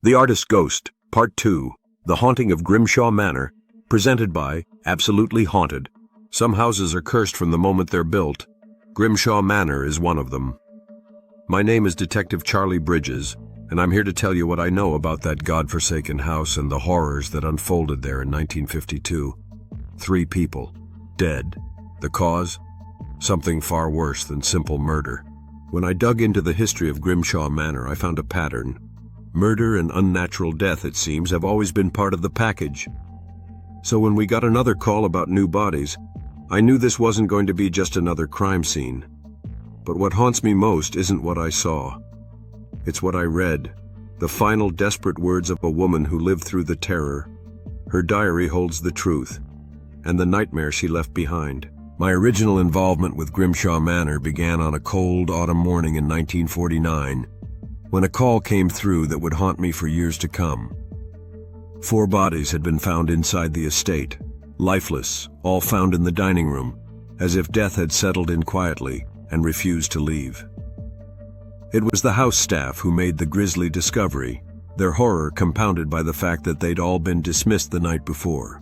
The Artist's Ghost, Part 2, The Haunting of Grimshaw Manor, presented by Absolutely Haunted. Some houses are cursed from the moment they're built. Grimshaw Manor is one of them. My name is Detective Charlie Bridges, and I'm here to tell you what I know about that godforsaken house and the horrors that unfolded there in 1952. 3 people, dead. The cause? Something far worse than simple murder. When I dug into the history of Grimshaw Manor, I found a pattern. Murder and unnatural death, it seems, have always been part of the package. So when we got another call about new bodies, I knew this wasn't going to be just another crime scene. But what haunts me most isn't what I saw. It's what I read, the final desperate words of a woman who lived through the terror. Her diary holds the truth, and the nightmare she left behind. My original involvement with Grimshaw Manor began on a cold autumn morning in 1949, when a call came through that would haunt me for years to come. 4 bodies had been found inside the estate, lifeless, all found in the dining room, as if death had settled in quietly and refused to leave. It was the house staff who made the grisly discovery, their horror compounded by the fact that they'd all been dismissed the night before,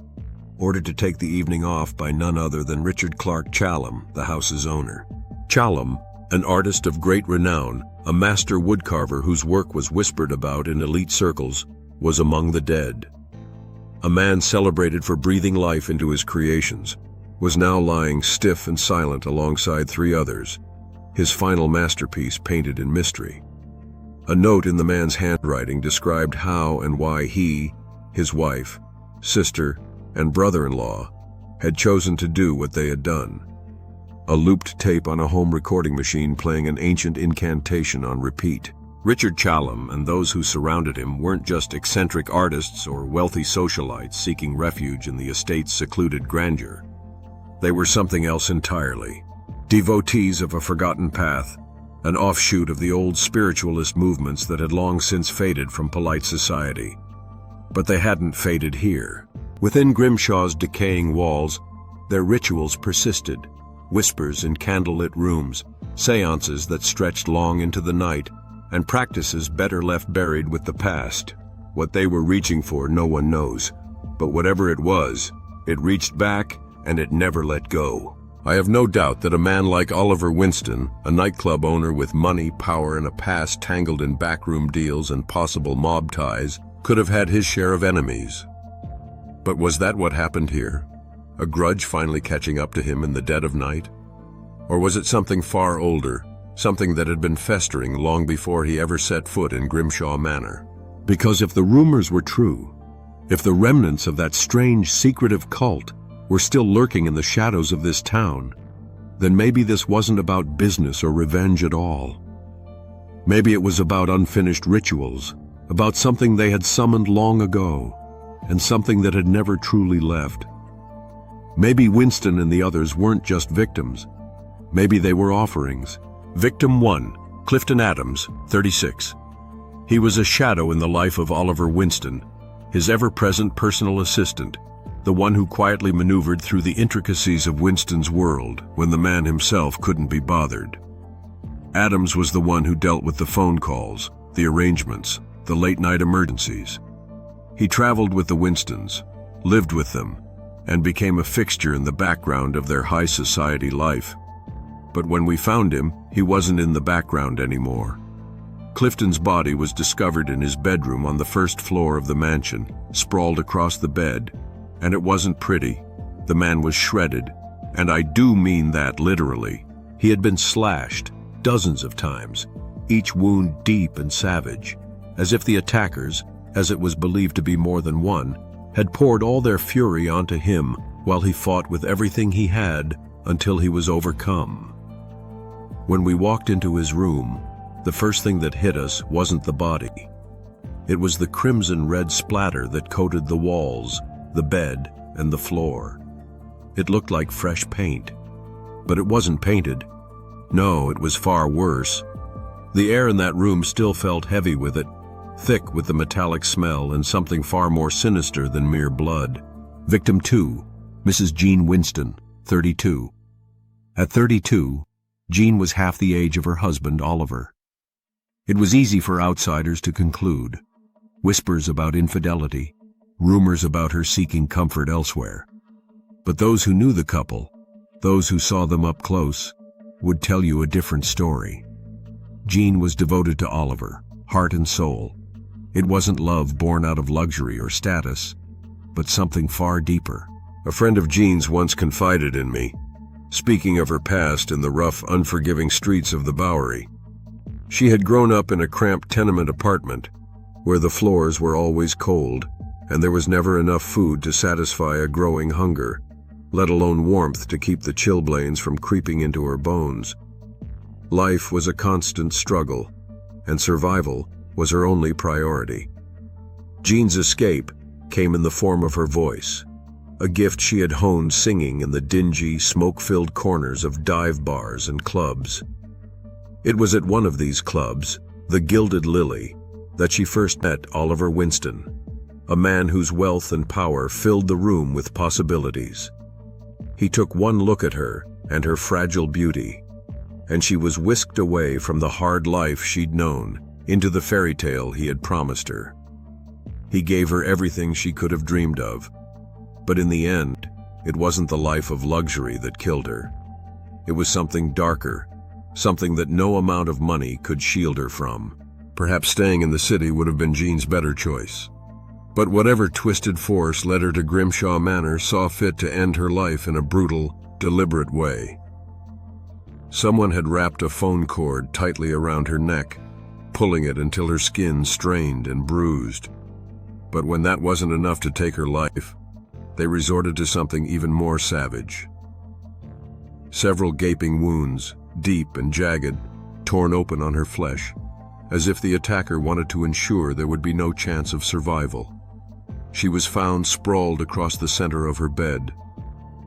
ordered to take the evening off by none other than Richard Clark Challam, the house's owner. Challam, an artist of great renown, a master woodcarver whose work was whispered about in elite circles, was among the dead. A man celebrated for breathing life into his creations, was now lying stiff and silent alongside 3 others, his final masterpiece painted in mystery. A note in the man's handwriting described how and why he, his wife, sister, and brother-in-law had chosen to do what they had done. A looped tape on a home recording machine playing an ancient incantation on repeat. Richard Challam and those who surrounded him weren't just eccentric artists or wealthy socialites seeking refuge in the estate's secluded grandeur. They were something else entirely. Devotees of a forgotten path, an offshoot of the old spiritualist movements that had long since faded from polite society. But they hadn't faded here. Within Grimshaw's decaying walls, their rituals persisted. Whispers in candlelit rooms, seances that stretched long into the night, and practices better left buried with the past. What they were reaching for, no one knows. But whatever it was, it reached back and it never let go. I have no doubt that a man like Oliver Winston, a nightclub owner with money, power, and a past tangled in backroom deals and possible mob ties, could have had his share of enemies. But was that what happened here? A grudge finally catching up to him in the dead of night? Or was it something far older, something that had been festering long before he ever set foot in Grimshaw Manor? Because if the rumors were true, if the remnants of that strange, secretive cult were still lurking in the shadows of this town, then maybe this wasn't about business or revenge at all. Maybe it was about unfinished rituals, about something they had summoned long ago, and something that had never truly left. Maybe Winston and the others weren't just victims. Maybe they were offerings. Victim 1, Clifton Adams, 36. He was a shadow in the life of Oliver Winston, his ever-present personal assistant, the one who quietly maneuvered through the intricacies of Winston's world when the man himself couldn't be bothered. Adams was the one who dealt with the phone calls, the arrangements, the late-night emergencies. He traveled with the Winstons, lived with them, and became a fixture in the background of their high society life. But when we found him, he wasn't in the background anymore. Clifton's body was discovered in his bedroom on the 1st floor of the mansion, sprawled across the bed, and it wasn't pretty. The man was shredded, and I do mean that literally. He had been slashed dozens of times, each wound deep and savage, as if the attackers, as it was believed to be more than one, had poured all their fury onto him while he fought with everything he had until he was overcome. When we walked into his room, the first thing that hit us wasn't the body. It was the crimson-red splatter that coated the walls, the bed, and the floor. It looked like fresh paint. But it wasn't painted. No, it was far worse. The air in that room still felt heavy with it, thick with the metallic smell and something far more sinister than mere blood. Victim 2, Mrs. Jean Winston, 32. At 32, Jean was half the age of her husband, Oliver. It was easy for outsiders to conclude. whispers about infidelity, rumors about her seeking comfort elsewhere. But those who knew the couple, those who saw them up close, would tell you a different story. Jean was devoted to Oliver, heart and soul. It wasn't love born out of luxury or status, but something far deeper. A friend of Jean's once confided in me, speaking of her past in the rough, unforgiving streets of the Bowery. She had grown up in a cramped tenement apartment where the floors were always cold and there was never enough food to satisfy a growing hunger, let alone warmth to keep the chilblains from creeping into her bones. Life was a constant struggle, and survival was her only priority. Jean's escape came in the form of her voice, a gift she had honed singing in the dingy, smoke-filled corners of dive bars and clubs. It was at one of these clubs, the Gilded Lily, that she first met Oliver Winston, a man whose wealth and power filled the room with possibilities. He took one look at her and her fragile beauty, and she was whisked away from the hard life she'd known into the fairy tale he had promised her. He gave her everything she could have dreamed of, but in the end, it wasn't the life of luxury that killed her. It was something darker, something that no amount of money could shield her from. Perhaps staying in the city would have been Jean's better choice. But whatever twisted force led her to Grimshaw Manor saw fit to end her life in a brutal, deliberate way. Someone had wrapped a phone cord tightly around her neck, pulling it until her skin strained and bruised. But when that wasn't enough to take her life, they resorted to something even more savage. Several gaping wounds, deep and jagged, torn open on her flesh, as if the attacker wanted to ensure there would be no chance of survival. She was found sprawled across the center of her bed,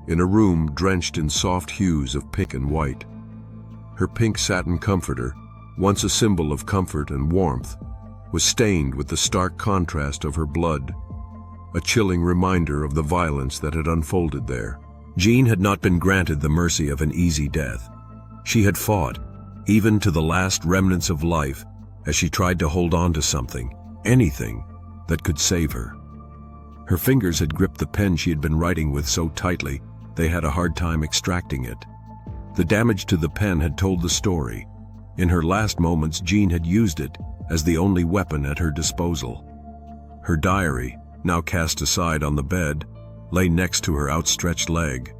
in a room drenched in soft hues of pink and white. Her pink satin comforter, once a symbol of comfort and warmth, was stained with the stark contrast of her blood, a chilling reminder of the violence that had unfolded there. Jean had not been granted the mercy of an easy death. She had fought, even to the last remnants of life, as she tried to hold on to something, anything, that could save her. Her fingers had gripped the pen she had been writing with so tightly, they had a hard time extracting it. The damage to the pen had told the story. In her last moments, Jean had used it as the only weapon at her disposal. Her diary, now cast aside on the bed, lay next to her outstretched leg,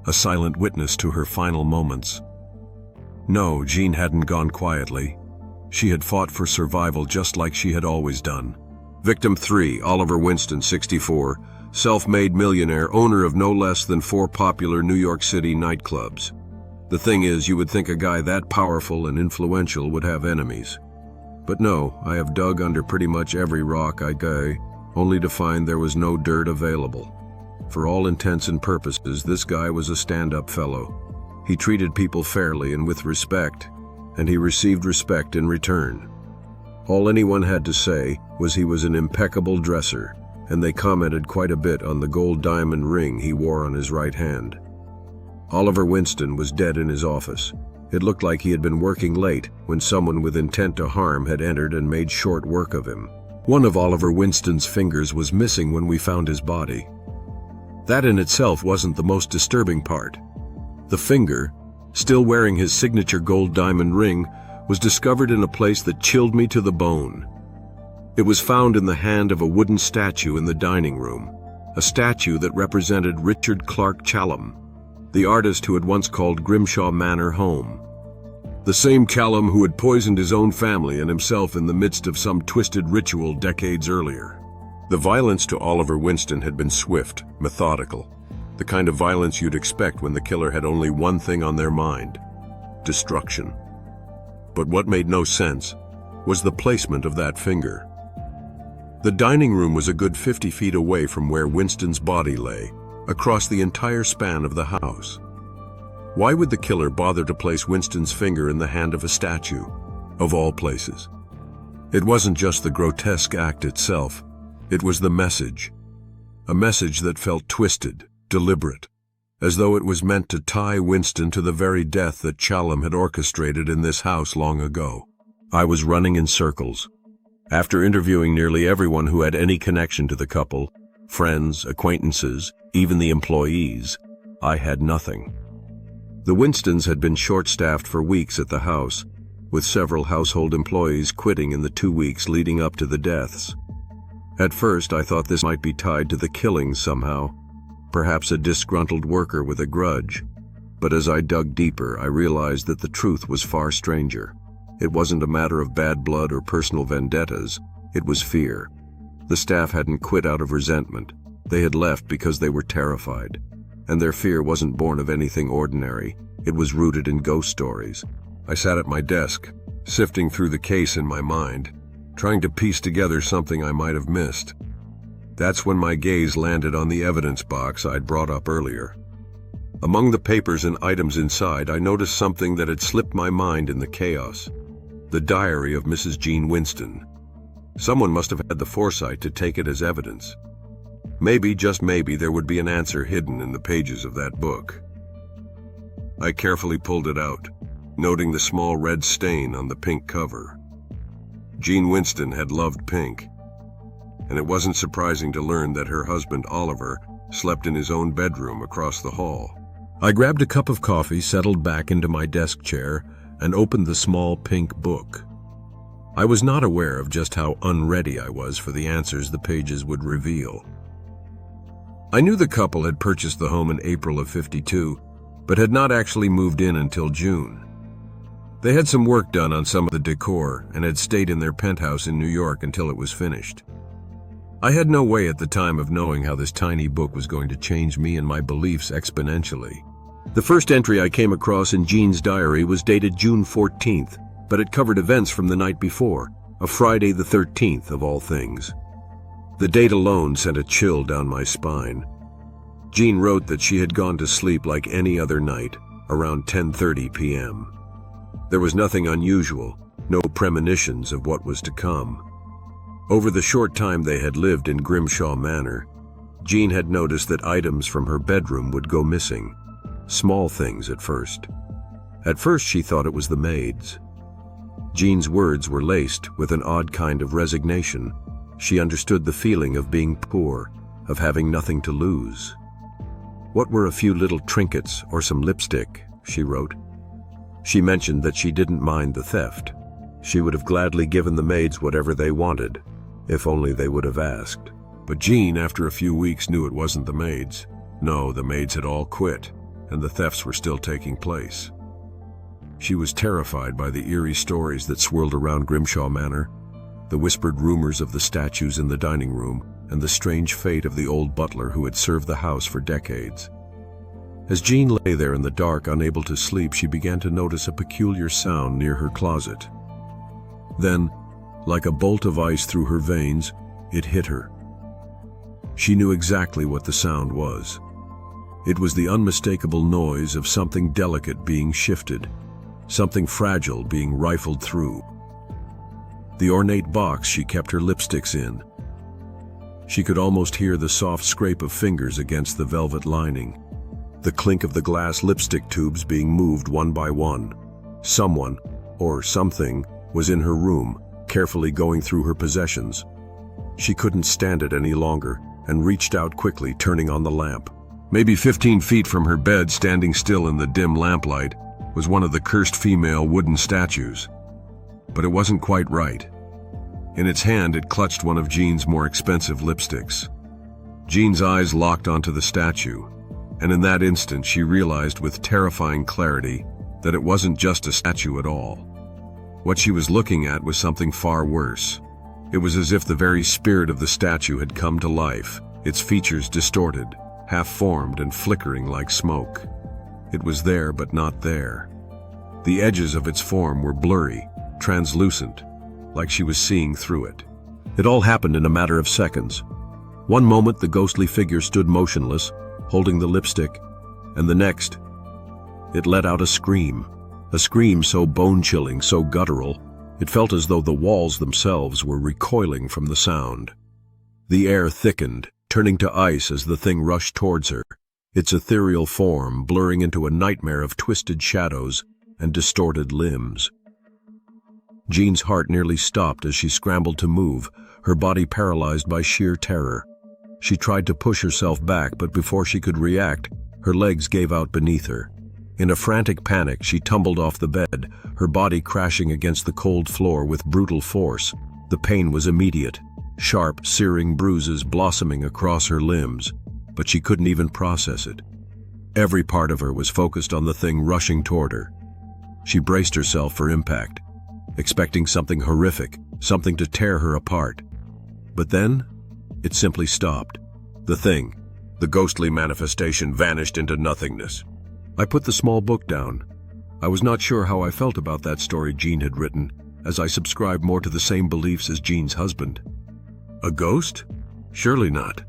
a silent witness to her final moments. No, Jean hadn't gone quietly. She had fought for survival just like she had always done. Victim 3, Oliver Winston, 64, self-made millionaire, owner of no less than 4 popular New York City nightclubs. The thing is, you would think a guy that powerful and influential would have enemies. But no, I have dug under pretty much every rock I could, only to find there was no dirt available. For all intents and purposes, this guy was a stand-up fellow. He treated people fairly and with respect, and he received respect in return. All anyone had to say was he was an impeccable dresser, and they commented quite a bit on the gold diamond ring he wore on his right hand. Oliver Winston was dead in his office. It looked like he had been working late when someone with intent to harm had entered and made short work of him. One of Oliver Winston's fingers was missing when we found his body. That in itself wasn't the most disturbing part. The finger, still wearing his signature gold diamond ring, was discovered in a place that chilled me to the bone. It was found in the hand of a wooden statue in the dining room, a statue that represented Richard Clark Challam, the artist who had once called Grimshaw Manor home. The same Challam who had poisoned his own family and himself in the midst of some twisted ritual decades earlier. The violence to Oliver Winston had been swift, methodical, the kind of violence you'd expect when the killer had only one thing on their mind: destruction. But what made no sense was the placement of that finger. The dining room was a good 50 feet away from where Winston's body lay, across the entire span of the house. Why would the killer bother to place Winston's finger in the hand of a statue, of all places? It wasn't just the grotesque act itself, it was the message. A message that felt twisted, deliberate, as though it was meant to tie Winston to the very death that Challam had orchestrated in this house long ago. I was running in circles. After interviewing nearly everyone who had any connection to the couple, friends, acquaintances, even the employees, I had nothing. The Winstons had been short-staffed for weeks at the house, with several household employees quitting in the 2 weeks leading up to the deaths. At first, I thought this might be tied to the killings somehow, perhaps a disgruntled worker with a grudge. But as I dug deeper, I realized that the truth was far stranger. It wasn't a matter of bad blood or personal vendettas, it was fear. The staff hadn't quit out of resentment. They had left because they were terrified. And their fear wasn't born of anything ordinary. It was rooted in ghost stories. I sat at my desk, sifting through the case in my mind, trying to piece together something I might have missed. That's when my gaze landed on the evidence box I'd brought up earlier. Among the papers and items inside, I noticed something that had slipped my mind in the chaos. The diary of Mrs. Jean Winston. Someone must have had the foresight to take it as evidence. Maybe, just maybe, there would be an answer hidden in the pages of that book. I carefully pulled it out, noting the small red stain on the pink cover. Jean Winston had loved pink, and it wasn't surprising to learn that her husband, Oliver, slept in his own bedroom across the hall. I grabbed a cup of coffee, settled back into my desk chair, and opened the small pink book. I was not aware of just how unready I was for the answers the pages would reveal. I knew the couple had purchased the home in April of '52, but had not actually moved in until June. They had some work done on some of the decor and had stayed in their penthouse in New York until it was finished. I had no way at the time of knowing how this tiny book was going to change me and my beliefs exponentially. The first entry I came across in Jean's diary was dated June 14th, but it covered events from the night before, a Friday the 13th of all things. The date alone sent a chill down my spine. Jean wrote that she had gone to sleep like any other night, around 10:30 p.m. There was nothing unusual, no premonitions of what was to come. Over the short time they had lived in Grimshaw Manor, Jean had noticed that items from her bedroom would go missing. Small things at first. At first she thought it was the maids. Jean's words were laced with an odd kind of resignation. She understood the feeling of being poor, of having nothing to lose. What were a few little trinkets or some lipstick, she wrote. She mentioned that she didn't mind the theft. She would have gladly given the maids whatever they wanted, if only they would have asked. But Jean, after a few weeks, knew it wasn't the maids. No, the maids had all quit, and the thefts were still taking place. She was terrified by the eerie stories that swirled around Grimshaw Manor, the whispered rumors of the statues in the dining room, and the strange fate of the old butler who had served the house for decades. As Jean lay there in the dark, unable to sleep, she began to notice a peculiar sound near her closet. Then, like a bolt of ice through her veins, it hit her. She knew exactly what the sound was. It was the unmistakable noise of something delicate being shifted, something fragile being rifled through. The ornate box she kept her lipsticks in. She could almost hear the soft scrape of fingers against the velvet lining, the clink of the glass lipstick tubes being moved one by one. Someone, or something, was in her room, carefully going through her possessions. She couldn't stand it any longer and reached out quickly, turning on the lamp. Maybe 15 feet from her bed, standing still in the dim lamplight, was one of the cursed female wooden statues. But it wasn't quite right. In its hand, it clutched one of Jean's more expensive lipsticks. Jean's eyes locked onto the statue, and in that instant she realized with terrifying clarity that it wasn't just a statue at all. What she was looking at was something far worse. It was as if the very spirit of the statue had come to life, its features distorted, half-formed and flickering like smoke. It was there but not there. The edges of its form were blurry, translucent, like she was seeing through it. It all happened in a matter of seconds. One moment the ghostly figure stood motionless, holding the lipstick, and the next, it let out a scream so bone-chilling, so guttural, it felt as though the walls themselves were recoiling from the sound. The air thickened, turning to ice as the thing rushed towards her, its ethereal form blurring into a nightmare of twisted shadows and distorted limbs. Jean's heart nearly stopped as she scrambled to move, her body paralyzed by sheer terror. She tried to push herself back, but before she could react, her legs gave out beneath her. In a frantic panic, she tumbled off the bed, her body crashing against the cold floor with brutal force. The pain was immediate, sharp, searing bruises blossoming across her limbs, but she couldn't even process it. Every part of her was focused on the thing rushing toward her. She braced herself for impact, expecting something horrific, something to tear her apart. But then, it simply stopped. The thing, the ghostly manifestation, vanished into nothingness. I put the small book down. I was not sure how I felt about that story Jean had written, as I subscribed more to the same beliefs as Jean's husband. A ghost? Surely not.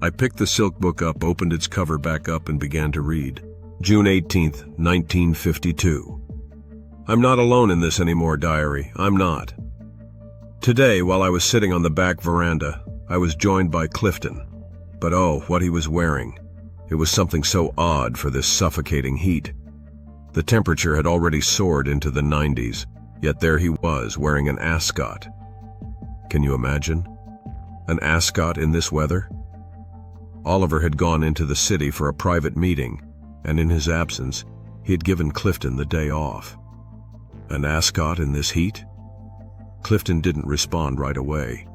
I picked the silk book up, opened its cover back up, and began to read. June 18th, 1952. I'm not alone in this anymore, diary. I'm not. Today, while I was sitting on the back veranda, I was joined by Clifton. But oh, what he was wearing. It was something so odd for this suffocating heat. The temperature had already soared into the 90s, yet there he was, wearing an ascot. Can you imagine? An ascot in this weather? Oliver had gone into the city for a private meeting, and in his absence, he had given Clifton the day off. An ascot in this heat? Clifton didn't respond right away.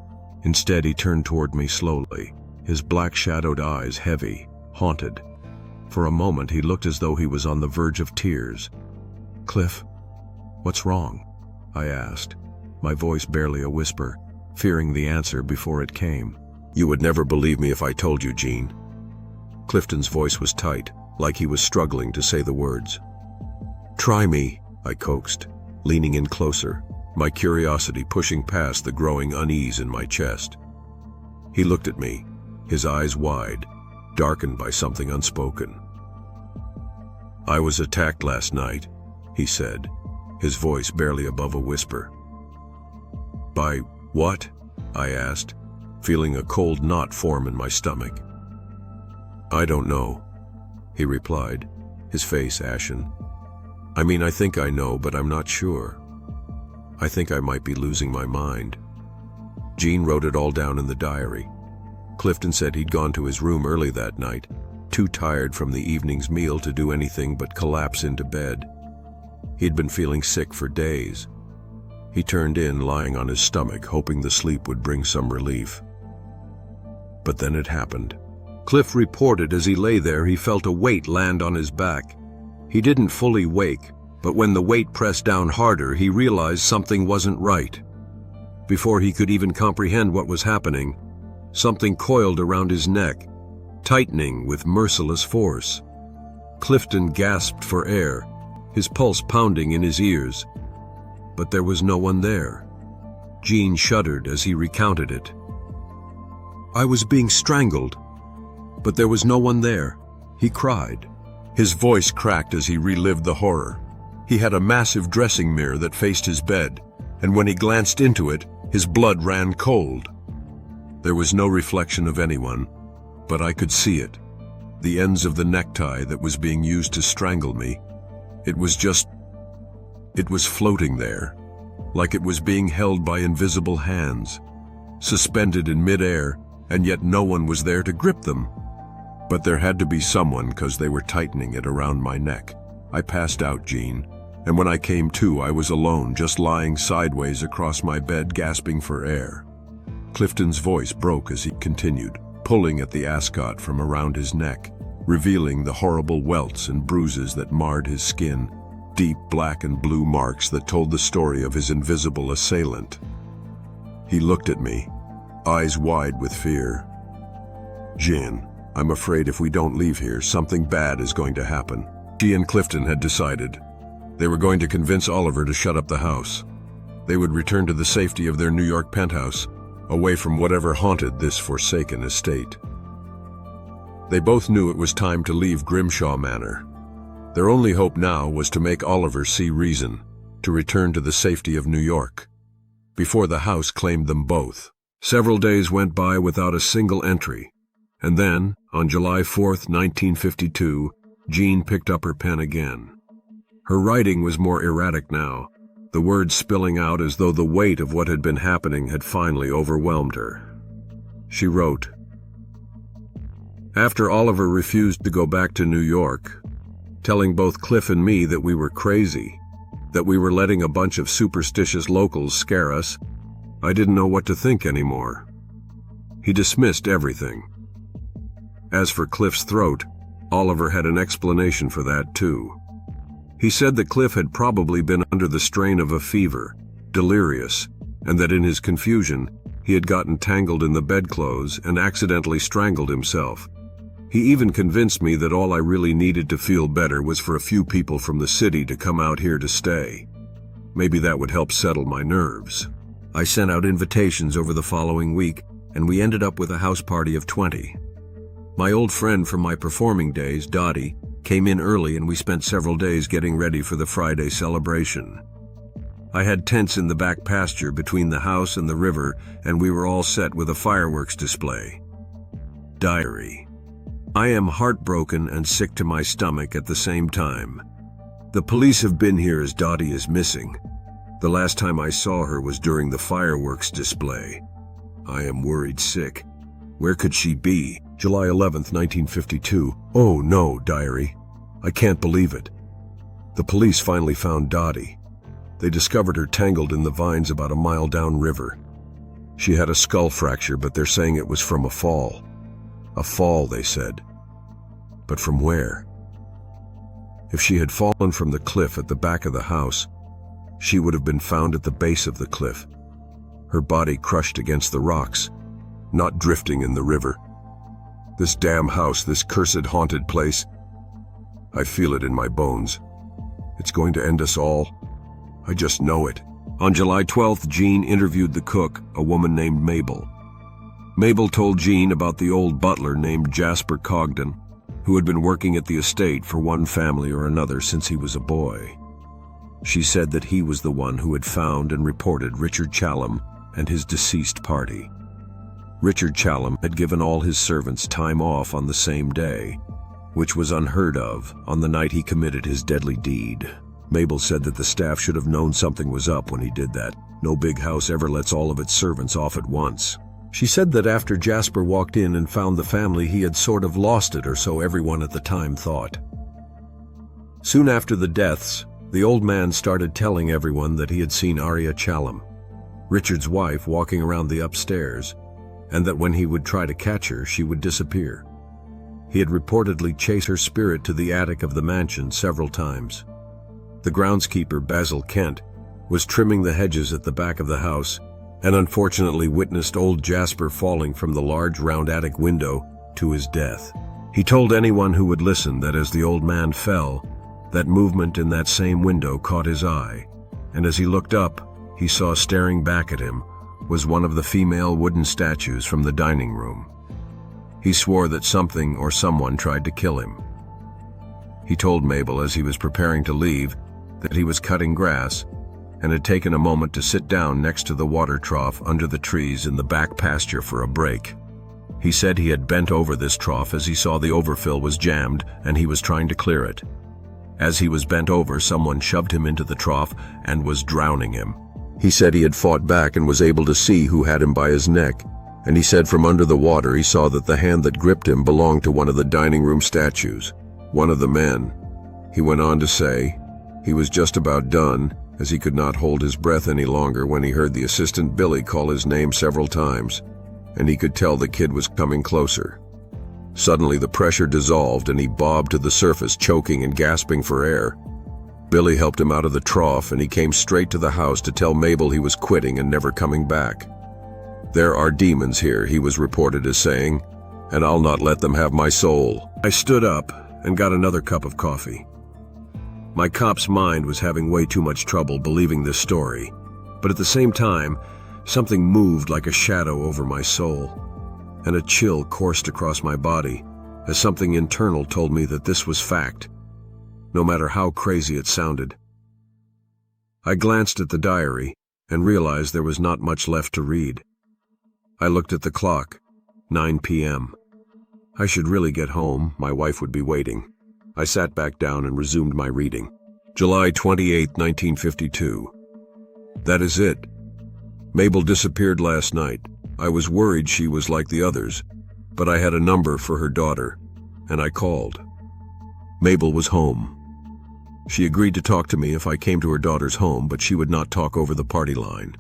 Instead, he turned toward me slowly, his black-shadowed eyes heavy, haunted. For a moment, he looked as though he was on the verge of tears. "Cliff, what's wrong?" I asked, my voice barely a whisper, fearing the answer before it came. "You would never believe me if I told you, Jean." Clifton's voice was tight, like he was struggling to say the words. "Try me," I coaxed, leaning in closer, my curiosity pushing past the growing unease in my chest. He looked at me, his eyes wide, darkened by something unspoken. "I was attacked last night," he said, his voice barely above a whisper. "By what?" I asked, feeling a cold knot form in my stomach. "I don't know," he replied, his face ashen. I think I know, but I'm not sure. I think I might be losing my mind." Jean wrote it all down in the diary. Clifton said he'd gone to his room early that night, too tired from the evening's meal to do anything but collapse into bed. He'd been feeling sick for days. He turned in, lying on his stomach, hoping the sleep would bring some relief. But then it happened. Cliff reported as he lay there, he felt a weight land on his back. He didn't fully wake, but when the weight pressed down harder, he realized something wasn't right. Before he could even comprehend what was happening, something coiled around his neck, tightening with merciless force. Clifton gasped for air, his pulse pounding in his ears. But there was no one there. Jean shuddered as he recounted it. "I was being strangled, but there was no one there," he cried. His voice cracked as he relived the horror. He had a massive dressing mirror that faced his bed, and when he glanced into it, his blood ran cold. There was no reflection of anyone, but I could see it. The ends of the necktie that was being used to strangle me. It was floating there, like it was being held by invisible hands, suspended in midair, and yet no one was there to grip them. But there had to be someone, because they were tightening it around my neck. I passed out, Jean, and when I came to, I was alone, just lying sideways across my bed, gasping for air. Clifton's voice broke as he continued, pulling at the ascot from around his neck, revealing the horrible welts and bruises that marred his skin, deep black and blue marks that told the story of his invisible assailant. He looked at me, eyes wide with fear. "Jean, I'm afraid if we don't leave here, something bad is going to happen." She and Clifton had decided. They were going to convince Oliver to shut up the house. They would return to the safety of their New York penthouse, away from whatever haunted this forsaken estate. They both knew it was time to leave Grimshaw Manor. Their only hope now was to make Oliver see reason, to return to the safety of New York, before the house claimed them both. Several days went by without a single entry, and then, on July 4th, 1952, Jean picked up her pen again. Her writing was more erratic now, the words spilling out as though the weight of what had been happening had finally overwhelmed her. She wrote, "After Oliver refused to go back to New York, telling both Cliff and me that we were crazy, that we were letting a bunch of superstitious locals scare us, I didn't know what to think anymore. He dismissed everything. As for Cliff's throat, Oliver had an explanation for that too. He said that Cliff had probably been under the strain of a fever, delirious, and that in his confusion, he had gotten tangled in the bedclothes and accidentally strangled himself. He even convinced me that all I really needed to feel better was for a few people from the city to come out here to stay. Maybe that would help settle my nerves." I sent out invitations over the following week, and we ended up with a house party of 20. My old friend from my performing days, Dottie, came in early and we spent several days getting ready for the Friday celebration. I had tents in the back pasture between the house and the river, and we were all set with a fireworks display. Diary. I am heartbroken and sick to my stomach at the same time. The police have been here as Dottie is missing. The last time I saw her was during the fireworks display. I am worried sick. Where could she be? July 11th, 1952. Oh no, diary. I can't believe it. The police finally found Dottie. They discovered her tangled in the vines about a mile downriver. She had a skull fracture, but they're saying it was from a fall. A fall, they said. But from where? If she had fallen from the cliff at the back of the house, she would have been found at the base of the cliff, her body crushed against the rocks, not drifting in the river. This damn house, this cursed haunted place, I feel it in my bones. It's going to end us all. I just know it. On July 12th, Jean interviewed the cook, a woman named Mabel. Mabel told Jean about the old butler named Jasper Cogden, who had been working at the estate for one family or another since he was a boy. She said that he was the one who had found and reported Richard Challam and his deceased party. Richard Challam had given all his servants time off on the same day, which was unheard of on the night he committed his deadly deed. Mabel said that the staff should have known something was up when he did that. No big house ever lets all of its servants off at once. She said that after Jasper walked in and found the family, he had sort of lost it, or so everyone at the time thought. Soon after the deaths, the old man started telling everyone that he had seen Arya Challam, Richard's wife, walking around the upstairs, and that when he would try to catch her, she would disappear. He had reportedly chased her spirit to the attic of the mansion several times. The groundskeeper, Basil Kent, was trimming the hedges at the back of the house and unfortunately witnessed old Jasper falling from the large round attic window to his death. He told anyone who would listen that as the old man fell, that movement in that same window caught his eye, and as he looked up, he saw staring back at him was one of the female wooden statues from the dining room. He swore that something or someone tried to kill him. He told Mabel as he was preparing to leave that he was cutting grass and had taken a moment to sit down next to the water trough under the trees in the back pasture for a break. He said he had bent over this trough as he saw the overfill was jammed and he was trying to clear it. As he was bent over, someone shoved him into the trough and was drowning him. He said he had fought back and was able to see who had him by his neck, and he said from under the water he saw that the hand that gripped him belonged to one of the dining room statues, one of the men. He went on to say he was just about done, as he could not hold his breath any longer when he heard the assistant Billy call his name several times, and he could tell the kid was coming closer. Suddenly the pressure dissolved and he bobbed to the surface, choking and gasping for air. Billy helped him out of the trough and he came straight to the house to tell Mabel he was quitting and never coming back. "There are demons here," he was reported as saying, "and I'll not let them have my soul." I stood up and got another cup of coffee. My cop's mind was having way too much trouble believing this story, but at the same time, something moved like a shadow over my soul, and a chill coursed across my body as something internal told me that this was fact, no matter how crazy it sounded. I glanced at the diary and realized there was not much left to read. I looked at the clock, 9 p.m. I should really get home, my wife would be waiting. I sat back down and resumed my reading. July 28, 1952. That is it. Mabel disappeared last night. I was worried she was like the others, but I had a number for her daughter, and I called. Mabel was home. She agreed to talk to me if I came to her daughter's home, but she would not talk over the party line.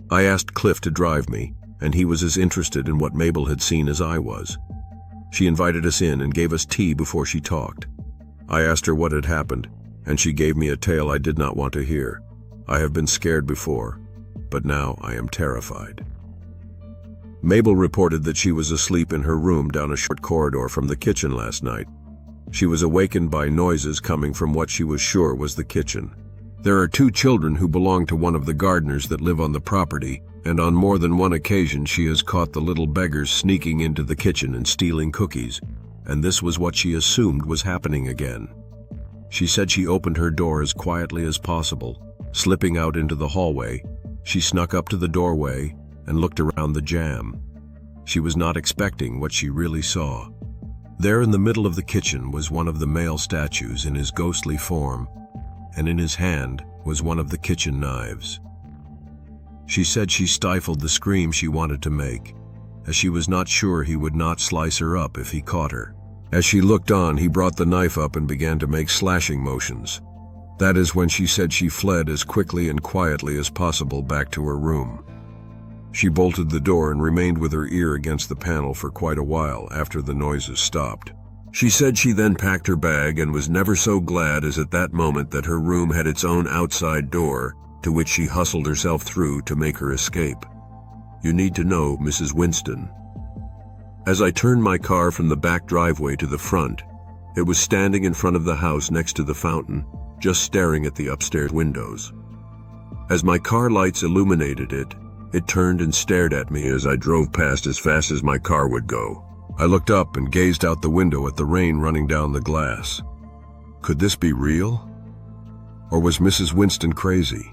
I asked Cliff to drive me, and he was as interested in what Mabel had seen as I was. She invited us in and gave us tea before she talked. I asked her what had happened, and she gave me a tale I did not want to hear. I have been scared before, but now I am terrified. Mabel reported that she was asleep in her room down a short corridor from the kitchen last night. She was awakened by noises coming from what she was sure was the kitchen. There are 2 children who belong to one of the gardeners that live on the property, and on more than one occasion she has caught the little beggars sneaking into the kitchen and stealing cookies, and this was what she assumed was happening again. She said she opened her door as quietly as possible. Slipping out into the hallway, she snuck up to the doorway and looked around the jam. She was not expecting what she really saw. There in the middle of the kitchen was one of the male statues in his ghostly form, and in his hand was one of the kitchen knives. She said she stifled the scream she wanted to make, as she was not sure he would not slice her up if he caught her. As she looked on, he brought the knife up and began to make slashing motions. That is when she said she fled as quickly and quietly as possible back to her room. She bolted the door and remained with her ear against the panel for quite a while after the noises stopped. She said she then packed her bag and was never so glad as at that moment that her room had its own outside door, to which she hustled herself through to make her escape. You need to know Mrs. Winston. As I turned my car from the back driveway to the front, it was standing in front of the house next to the fountain, just staring at the upstairs windows. As my car lights illuminated it, it turned and stared at me as I drove past as fast as my car would go. I looked up and gazed out the window at the rain running down the glass. Could this be real? Or was Mrs. Winston crazy?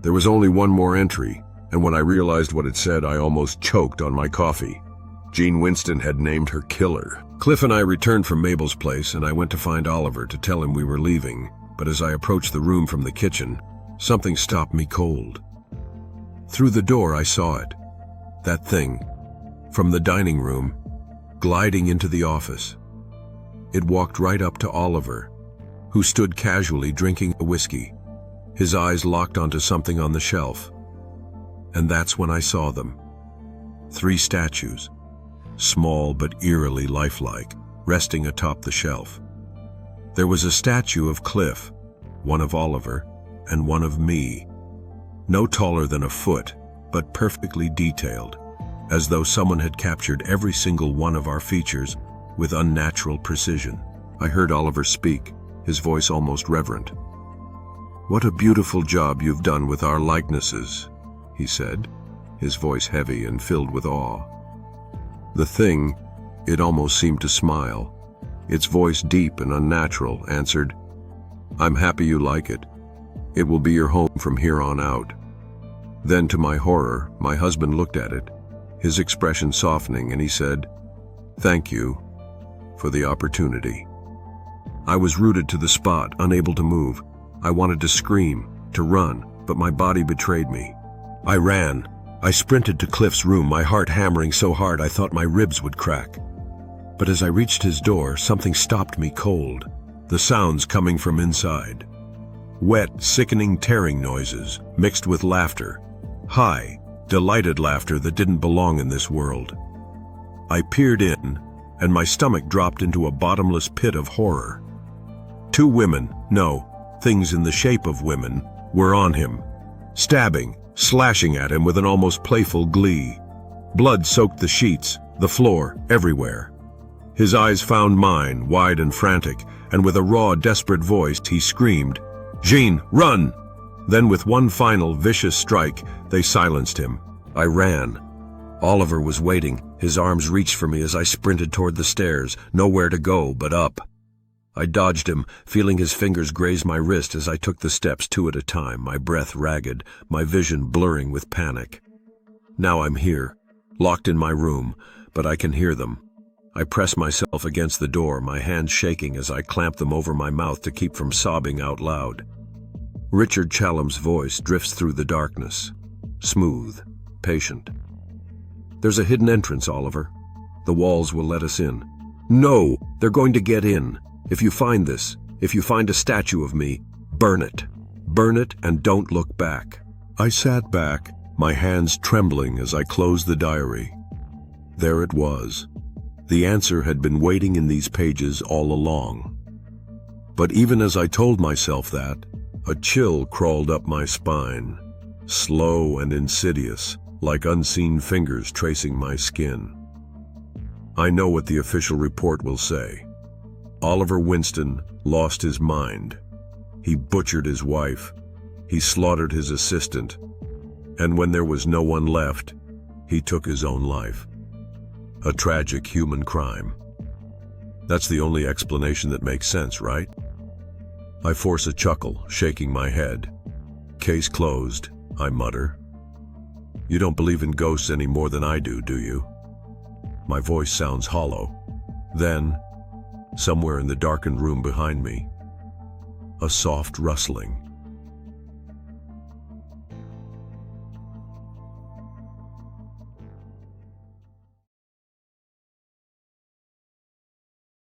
There was only one more entry, and when I realized what it said, I almost choked on my coffee. Jean Winston had named her killer. Cliff and I returned from Mabel's place, and I went to find Oliver to tell him we were leaving, but as I approached the room from the kitchen, something stopped me cold. Through the door I saw it, that thing, from the dining room, gliding into the office. It walked right up to Oliver, who stood casually drinking a whiskey, his eyes locked onto something on the shelf. And that's when I saw them. 3 statues, small but eerily lifelike, resting atop the shelf. There was a statue of Cliff, one of Oliver, and one of me. No taller than a foot, but perfectly detailed, as though someone had captured every single one of our features with unnatural precision. I heard Oliver speak, his voice almost reverent. "What a beautiful job you've done with our likenesses," he said, his voice heavy and filled with awe. The thing, it almost seemed to smile. Its voice deep and unnatural answered, "I'm happy you like it. It will be your home from here on out." Then, to my horror, my husband looked at it, his expression softening, and he said, "Thank you for the opportunity." I was rooted to the spot, unable to move. I wanted to scream, to run, but my body betrayed me. I ran. I sprinted to Cliff's room, my heart hammering so hard I thought my ribs would crack. But as I reached his door, something stopped me cold, the sounds coming from inside. Wet, sickening, tearing noises, mixed with laughter. High, delighted laughter that didn't belong in this world. I peered in, and my stomach dropped into a bottomless pit of horror. 2 women, no, things in the shape of women, were on him, stabbing, slashing at him with an almost playful glee. Blood soaked the sheets, the floor, everywhere. His eyes found mine, wide and frantic, and with a raw, desperate voice he screamed, "Jean, run!" Then with one final vicious strike, they silenced him. I ran. Oliver was waiting, his arms reached for me as I sprinted toward the stairs, nowhere to go but up. I dodged him, feeling his fingers graze my wrist as I took the steps 2 at a time, my breath ragged, my vision blurring with panic. Now I'm here, locked in my room, but I can hear them. I press myself against the door, my hands shaking as I clamp them over my mouth to keep from sobbing out loud. Richard Challam's voice drifts through the darkness, smooth, patient. "There's a hidden entrance, Oliver. The walls will let us in." "No, they're going to get in. If you find this, if you find a statue of me, burn it. Burn it and don't look back." I sat back, my hands trembling as I closed the diary. There it was. The answer had been waiting in these pages all along. But even as I told myself that, a chill crawled up my spine, slow and insidious, like unseen fingers tracing my skin. I know what the official report will say. Oliver Winston lost his mind. He butchered his wife. He slaughtered his assistant. And when there was no one left, he took his own life. A tragic human crime. That's the only explanation that makes sense, right? I force a chuckle, shaking my head. "Case closed," I mutter. "You don't believe in ghosts any more than I do you?" My voice sounds hollow. Then, somewhere in the darkened room behind me, a soft rustling.